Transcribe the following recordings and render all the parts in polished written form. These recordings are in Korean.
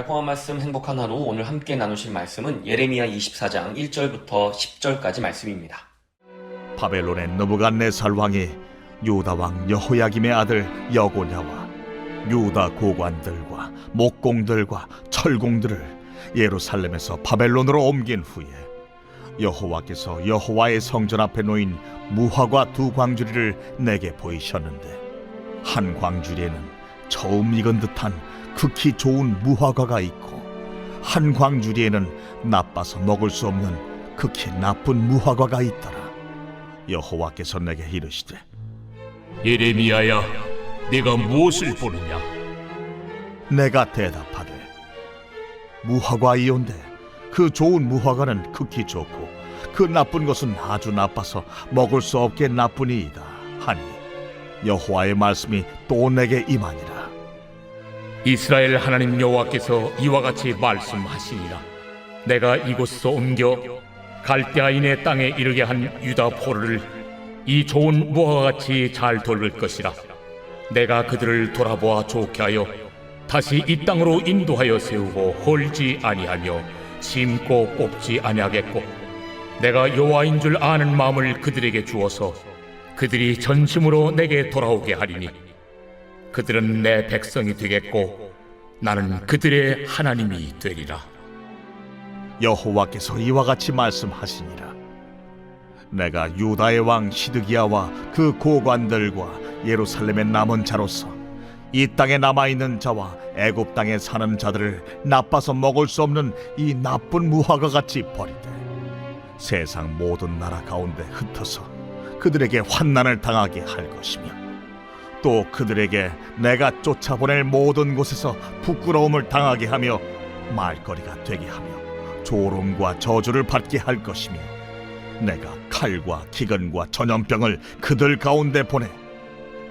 달콤한 말씀 행복한 하루 오늘 함께 나누실 말씀은 예레미야 24장 1절부터 10절까지 말씀입니다. 바벨론의 느부갓네살 왕이 유다 왕 여호야김의 아들 여고냐와 유다 고관들과 목공들과 철공들을 예루살렘에서 바벨론으로 옮긴 후에 여호와께서 여호와의 성전 앞에 놓인 무화과 두 광주리를 내게 보이셨는데 한 광주리에는 처음 익은 듯한 극히 좋은 무화과가 있고 한 광주리에는 나빠서 먹을 수 없는 극히 나쁜 무화과가 있더라. 여호와께서 내게 이르시되 예레미야야, 네가 무엇을 보느냐? 내가 대답하되 무화과이온데 그 좋은 무화과는 극히 좋고 그 나쁜 것은 아주 나빠서 먹을 수 없게 나쁘니이다 하니 여호와의 말씀이 또 내게 임하니라. 이스라엘 하나님 여호와께서 이와 같이 말씀하시니라. 내가 이곳에서 옮겨 갈대아인의 땅에 이르게 한 유다 포로를 이 좋은 무화과같이 잘 돌릴 것이라. 내가 그들을 돌아보아 좋게 하여 다시 이 땅으로 인도하여 세우고 헐지 아니하며 심고 뽑지 아니하겠고 내가 여호와인 줄 아는 마음을 그들에게 주어서 그들이 전심으로 내게 돌아오게 하리니 그들은 내 백성이 되겠고 나는 그들의 하나님이 되리라. 여호와께서 이와 같이 말씀하시니라. 내가 유다의 왕 시드기야와 그 고관들과 예루살렘의 남은 자로서 이 땅에 남아있는 자와 애굽 땅에 사는 자들을 나빠서 먹을 수 없는 이 나쁜 무화과같이 버리되 세상 모든 나라 가운데 흩어서 그들에게 환난을 당하게 할 것이며 또 그들에게 내가 쫓아보낼 모든 곳에서 부끄러움을 당하게 하며 말거리가 되게 하며 조롱과 저주를 받게 할 것이며 내가 칼과 기근과 전염병을 그들 가운데 보내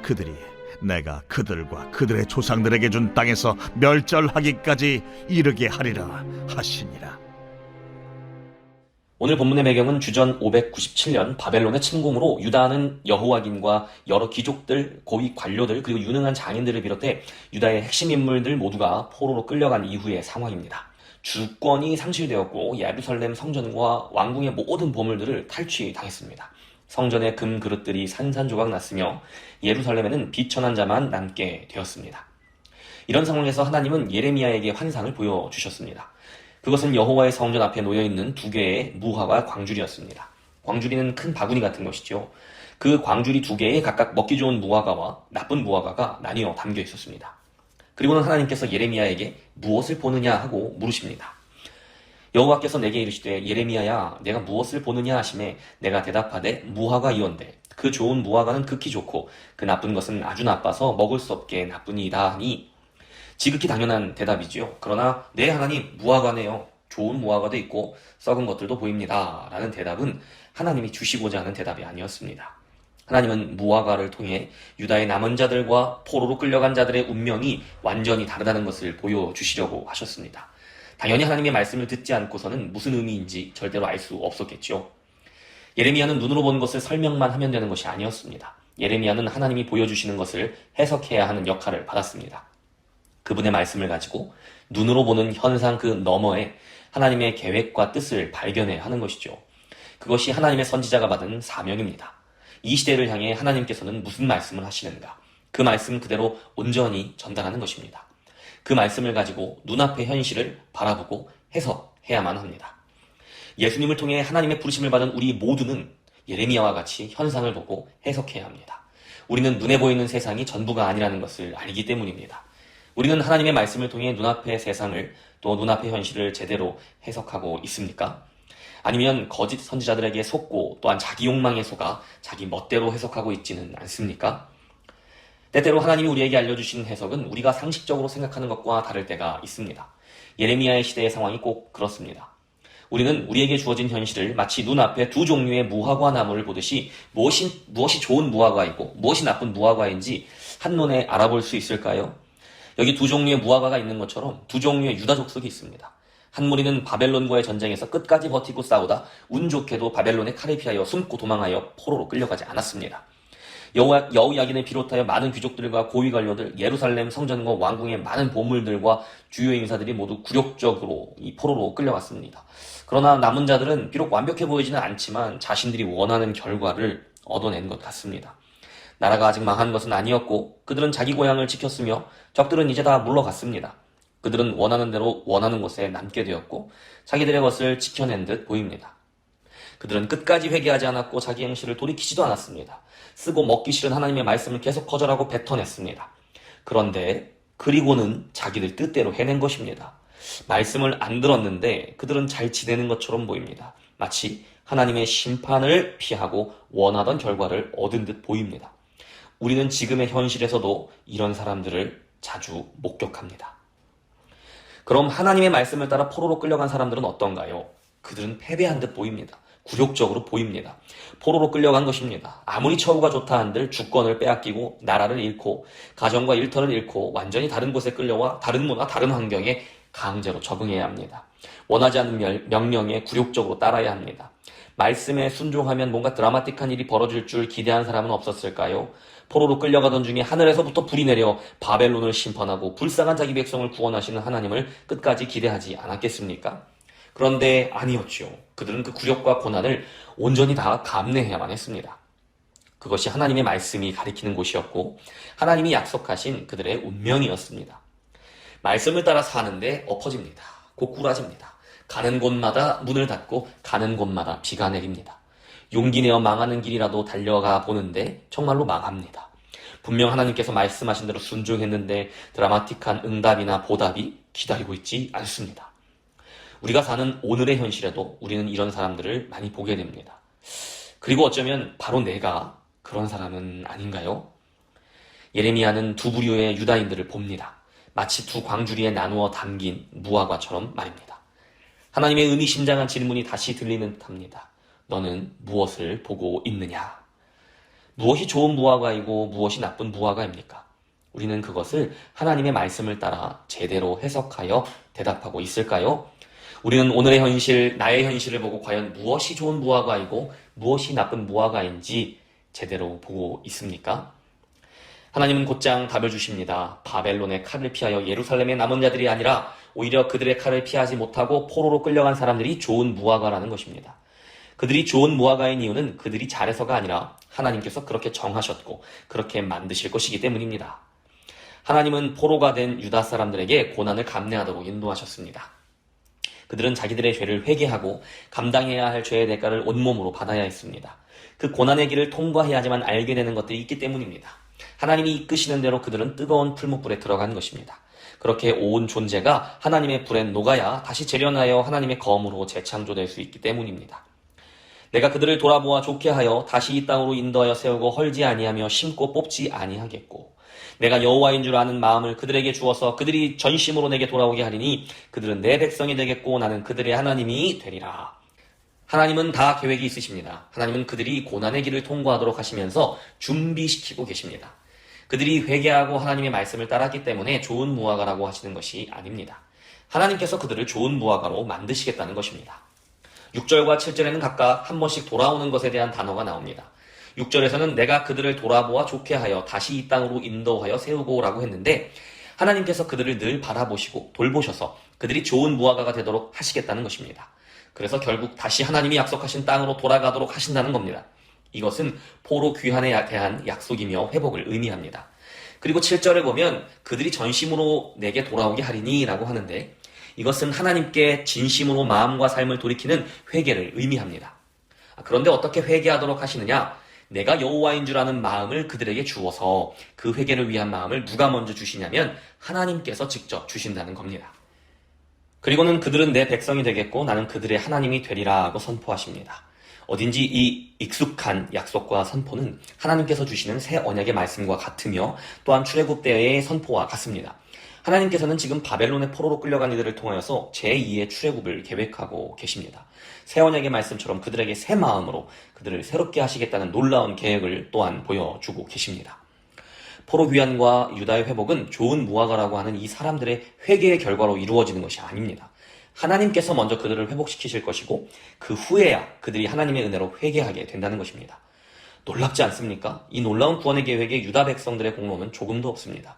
그들이 내가 그들과 그들의 조상들에게 준 땅에서 멸절하기까지 이르게 하리라 하시니라. 오늘 본문의 배경은 주전 597년 바벨론의 침공으로 유다는 여호와김과 여러 귀족들, 고위 관료들 그리고 유능한 장인들을 비롯해 유다의 핵심 인물들 모두가 포로로 끌려간 이후의 상황입니다. 주권이 상실되었고 예루살렘 성전과 왕궁의 모든 보물들을 탈취당했습니다. 성전의 금 그릇들이 산산조각 났으며 예루살렘에는 비천한 자만 남게 되었습니다. 이런 상황에서 하나님은 예레미야에게 환상을 보여주셨습니다. 그것은 여호와의 성전 앞에 놓여있는 두 개의 무화과 광주리였습니다. 광주리는 큰 바구니 같은 것이죠. 그 광주리 두 개에 각각 먹기 좋은 무화과와 나쁜 무화과가 나뉘어 담겨 있었습니다. 그리고는 하나님께서 예레미야에게 무엇을 보느냐 하고 물으십니다. 여호와께서 내게 이르시되 예레미야야 내가 무엇을 보느냐 하시매 내가 대답하되 무화과이온데 그 좋은 무화과는 극히 좋고 그 나쁜 것은 아주 나빠서 먹을 수 없게 나쁘니이다 하니 지극히 당연한 대답이지요. 그러나 네 하나님 무화과네요. 좋은 무화과도 있고 썩은 것들도 보입니다. 라는 대답은 하나님이 주시고자 하는 대답이 아니었습니다. 하나님은 무화과를 통해 유다의 남은 자들과 포로로 끌려간 자들의 운명이 완전히 다르다는 것을 보여주시려고 하셨습니다. 당연히 하나님의 말씀을 듣지 않고서는 무슨 의미인지 절대로 알 수 없었겠죠. 예레미야는 눈으로 본 것을 설명만 하면 되는 것이 아니었습니다. 예레미야는 하나님이 보여주시는 것을 해석해야 하는 역할을 받았습니다. 그분의 말씀을 가지고 눈으로 보는 현상 그 너머에 하나님의 계획과 뜻을 발견해야 하는 것이죠. 그것이 하나님의 선지자가 받은 사명입니다. 이 시대를 향해 하나님께서는 무슨 말씀을 하시는가? 그 말씀 그대로 온전히 전달하는 것입니다. 그 말씀을 가지고 눈앞의 현실을 바라보고 해석해야만 합니다. 예수님을 통해 하나님의 부르심을 받은 우리 모두는 예레미야와 같이 현상을 보고 해석해야 합니다. 우리는 눈에 보이는 세상이 전부가 아니라는 것을 알기 때문입니다. 우리는 하나님의 말씀을 통해 눈앞의 세상을 또 눈앞의 현실을 제대로 해석하고 있습니까? 아니면 거짓 선지자들에게 속고 또한 자기 욕망에 속아 자기 멋대로 해석하고 있지는 않습니까? 때때로 하나님이 우리에게 알려주신 해석은 우리가 상식적으로 생각하는 것과 다를 때가 있습니다. 예레미야의 시대의 상황이 꼭 그렇습니다. 우리는 우리에게 주어진 현실을 마치 눈앞에 두 종류의 무화과 나무를 보듯이 무엇이 좋은 무화과이고 무엇이 나쁜 무화과인지 한눈에 알아볼 수 있을까요? 여기 두 종류의 무화과가 있는 것처럼 두 종류의 유다 족속이 있습니다. 한 무리는 바벨론과의 전쟁에서 끝까지 버티고 싸우다 운 좋게도 바벨론의 칼에 피하여 숨고 도망하여 포로로 끌려가지 않았습니다. 여호야긴을 비롯하여 많은 귀족들과 고위 관료들, 예루살렘 성전과 왕궁의 많은 보물들과 주요 인사들이 모두 굴욕적으로 이 포로로 끌려갔습니다. 그러나 남은 자들은 비록 완벽해 보이지는 않지만 자신들이 원하는 결과를 얻어낸 것 같습니다. 나라가 아직 망한 것은 아니었고 그들은 자기 고향을 지켰으며 적들은 이제 다 물러갔습니다. 그들은 원하는 대로 원하는 곳에 남게 되었고 자기들의 것을 지켜낸 듯 보입니다. 그들은 끝까지 회개하지 않았고 자기 행실을 돌이키지도 않았습니다. 쓰고 먹기 싫은 하나님의 말씀을 계속 거절하고 뱉어냈습니다. 그런데 그리고는 자기들 뜻대로 해낸 것입니다. 말씀을 안 들었는데 그들은 잘 지내는 것처럼 보입니다. 마치 하나님의 심판을 피하고 원하던 결과를 얻은 듯 보입니다. 우리는 지금의 현실에서도 이런 사람들을 자주 목격합니다. 그럼 하나님의 말씀을 따라 포로로 끌려간 사람들은 어떤가요? 그들은 패배한 듯 보입니다. 굴욕적으로 보입니다. 포로로 끌려간 것입니다. 아무리 처우가 좋다 한들 주권을 빼앗기고 나라를 잃고 가정과 일터를 잃고 완전히 다른 곳에 끌려와 다른 문화, 다른 환경에 강제로 적응해야 합니다. 원하지 않는 명령에 굴욕적으로 따라야 합니다. 말씀에 순종하면 뭔가 드라마틱한 일이 벌어질 줄 기대한 사람은 없었을까요? 포로로 끌려가던 중에 하늘에서부터 불이 내려 바벨론을 심판하고 불쌍한 자기 백성을 구원하시는 하나님을 끝까지 기대하지 않았겠습니까? 그런데 아니었죠. 그들은 그 굴욕과 고난을 온전히 다 감내해야만 했습니다. 그것이 하나님의 말씀이 가리키는 곳이었고 하나님이 약속하신 그들의 운명이었습니다. 말씀을 따라 사는데 엎어집니다. 고꾸라집니다. 가는 곳마다 문을 닫고 가는 곳마다 비가 내립니다. 용기 내어 망하는 길이라도 달려가 보는데 정말로 망합니다. 분명 하나님께서 말씀하신 대로 순종했는데 드라마틱한 응답이나 보답이 기다리고 있지 않습니다. 우리가 사는 오늘의 현실에도 우리는 이런 사람들을 많이 보게 됩니다. 그리고 어쩌면 바로 내가 그런 사람은 아닌가요? 예레미야는 두 부류의 유다인들을 봅니다. 마치 두 광주리에 나누어 담긴 무화과처럼 말입니다. 하나님의 의미심장한 질문이 다시 들리는 듯합니다. 너는 무엇을 보고 있느냐? 무엇이 좋은 무화과이고 무엇이 나쁜 무화과입니까? 우리는 그것을 하나님의 말씀을 따라 제대로 해석하여 대답하고 있을까요? 우리는 오늘의 현실, 나의 현실을 보고 과연 무엇이 좋은 무화과이고 무엇이 나쁜 무화과인지 제대로 보고 있습니까? 하나님은 곧장 답을 주십니다. 바벨론의 칼을 피하여 예루살렘의 남은 자들이 아니라 오히려 그들의 칼을 피하지 못하고 포로로 끌려간 사람들이 좋은 무화과라는 것입니다. 그들이 좋은 무화과인 이유는 그들이 잘해서가 아니라 하나님께서 그렇게 정하셨고 그렇게 만드실 것이기 때문입니다. 하나님은 포로가 된 유다 사람들에게 고난을 감내하도록 인도하셨습니다. 그들은 자기들의 죄를 회개하고 감당해야 할 죄의 대가를 온몸으로 받아야 했습니다. 그 고난의 길을 통과해야지만 알게 되는 것들이 있기 때문입니다. 하나님이 이끄시는 대로 그들은 뜨거운 풀무불에 들어간 것입니다. 그렇게 온 존재가 하나님의 불에 녹아야 다시 재련하여 하나님의 검으로 재창조될 수 있기 때문입니다. 내가 그들을 돌아보아 좋게 하여 다시 이 땅으로 인도하여 세우고 헐지 아니하며 심고 뽑지 아니하겠고 내가 여호와인 줄 아는 마음을 그들에게 주어서 그들이 전심으로 내게 돌아오게 하리니 그들은 내 백성이 되겠고 나는 그들의 하나님이 되리라. 하나님은 다 계획이 있으십니다. 하나님은 그들이 고난의 길을 통과하도록 하시면서 준비시키고 계십니다. 그들이 회개하고 하나님의 말씀을 따랐기 때문에 좋은 무화과라고 하시는 것이 아닙니다. 하나님께서 그들을 좋은 무화과로 만드시겠다는 것입니다. 6절과 7절에는 각각 한 번씩 돌아오는 것에 대한 단어가 나옵니다. 6절에서는 내가 그들을 돌아보아 좋게 하여 다시 이 땅으로 인도하여 세우고 라고 했는데 하나님께서 그들을 늘 바라보시고 돌보셔서 그들이 좋은 무화과가 되도록 하시겠다는 것입니다. 그래서 결국 다시 하나님이 약속하신 땅으로 돌아가도록 하신다는 겁니다. 이것은 포로 귀환에 대한 약속이며 회복을 의미합니다. 그리고 7절에 보면 그들이 전심으로 내게 돌아오게 하리니 라고 하는데 이것은 하나님께 진심으로 마음과 삶을 돌이키는 회개를 의미합니다. 그런데 어떻게 회개하도록 하시느냐? 내가 여호와인 줄 아는 마음을 그들에게 주어서 그 회개를 위한 마음을 누가 먼저 주시냐면 하나님께서 직접 주신다는 겁니다. 그리고는 그들은 내 백성이 되겠고 나는 그들의 하나님이 되리라 하고 선포하십니다. 어딘지 이 익숙한 약속과 선포는 하나님께서 주시는 새 언약의 말씀과 같으며 또한 출애굽 때의 선포와 같습니다. 하나님께서는 지금 바벨론의 포로로 끌려간 이들을 통하여서 제2의 출애굽을 계획하고 계십니다. 새 언약의 말씀처럼 그들에게 새 마음으로 그들을 새롭게 하시겠다는 놀라운 계획을 또한 보여주고 계십니다. 포로 귀환과 유다의 회복은 좋은 무화과라고 하는 이 사람들의 회개의 결과로 이루어지는 것이 아닙니다. 하나님께서 먼저 그들을 회복시키실 것이고 그 후에야 그들이 하나님의 은혜로 회개하게 된다는 것입니다. 놀랍지 않습니까? 이 놀라운 구원의 계획에 유다 백성들의 공로는 조금도 없습니다.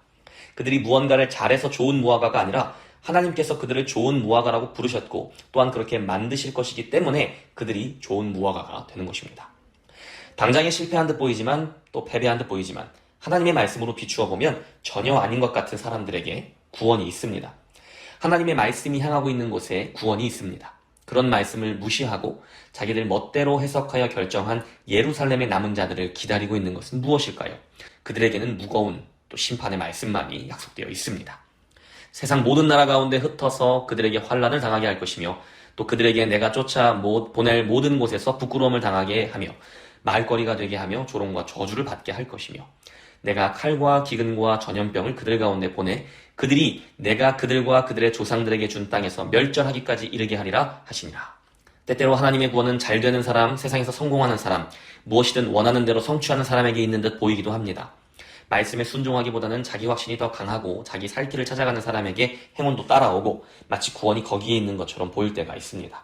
그들이 무언가를 잘해서 좋은 무화과가 아니라 하나님께서 그들을 좋은 무화과라고 부르셨고 또한 그렇게 만드실 것이기 때문에 그들이 좋은 무화과가 되는 것입니다. 당장에 실패한 듯 보이지만 또 패배한 듯 보이지만 하나님의 말씀으로 비추어 보면 전혀 아닌 것 같은 사람들에게 구원이 있습니다. 하나님의 말씀이 향하고 있는 곳에 구원이 있습니다. 그런 말씀을 무시하고 자기들 멋대로 해석하여 결정한 예루살렘의 남은 자들을 기다리고 있는 것은 무엇일까요? 그들에게는 무거운 또 심판의 말씀만이 약속되어 있습니다. 세상 모든 나라 가운데 흩어서 그들에게 환난을 당하게 할 것이며 또 그들에게 내가 쫓아 보낼 모든 곳에서 부끄러움을 당하게 하며 말거리가 되게 하며 조롱과 저주를 받게 할 것이며 내가 칼과 기근과 전염병을 그들 가운데 보내 그들이 내가 그들과 그들의 조상들에게 준 땅에서 멸절하기까지 이르게 하리라 하시니라. 때때로 하나님의 구원은 잘 되는 사람, 세상에서 성공하는 사람, 무엇이든 원하는 대로 성취하는 사람에게 있는 듯 보이기도 합니다. 말씀에 순종하기보다는 자기 확신이 더 강하고 자기 살 길을 찾아가는 사람에게 행운도 따라오고 마치 구원이 거기에 있는 것처럼 보일 때가 있습니다.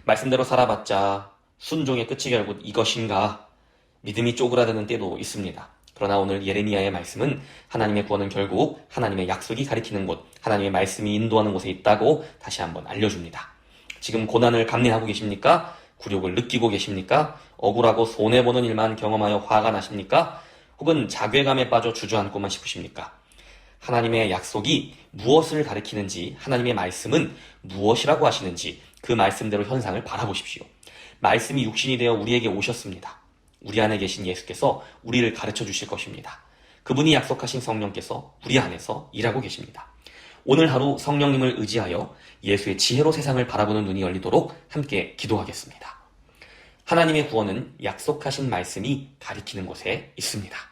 말씀대로 살아봤자 순종의 끝이 결국 이것인가 믿음이 쪼그라드는 때도 있습니다. 그러나 오늘 예레미야의 말씀은 하나님의 구원은 결국 하나님의 약속이 가리키는 곳, 하나님의 말씀이 인도하는 곳에 있다고 다시 한번 알려줍니다. 지금 고난을 감내하고 계십니까? 굴욕을 느끼고 계십니까? 억울하고 손해보는 일만 경험하여 화가 나십니까? 혹은 자괴감에 빠져 주저앉고만 싶으십니까? 하나님의 약속이 무엇을 가리키는지, 하나님의 말씀은 무엇이라고 하시는지 그 말씀대로 현상을 바라보십시오. 말씀이 육신이 되어 우리에게 오셨습니다. 우리 안에 계신 예수께서 우리를 가르쳐 주실 것입니다. 그분이 약속하신 성령께서 우리 안에서 일하고 계십니다. 오늘 하루 성령님을 의지하여 예수의 지혜로 세상을 바라보는 눈이 열리도록 함께 기도하겠습니다. 하나님의 구원은 약속하신 말씀이 가리키는 곳에 있습니다.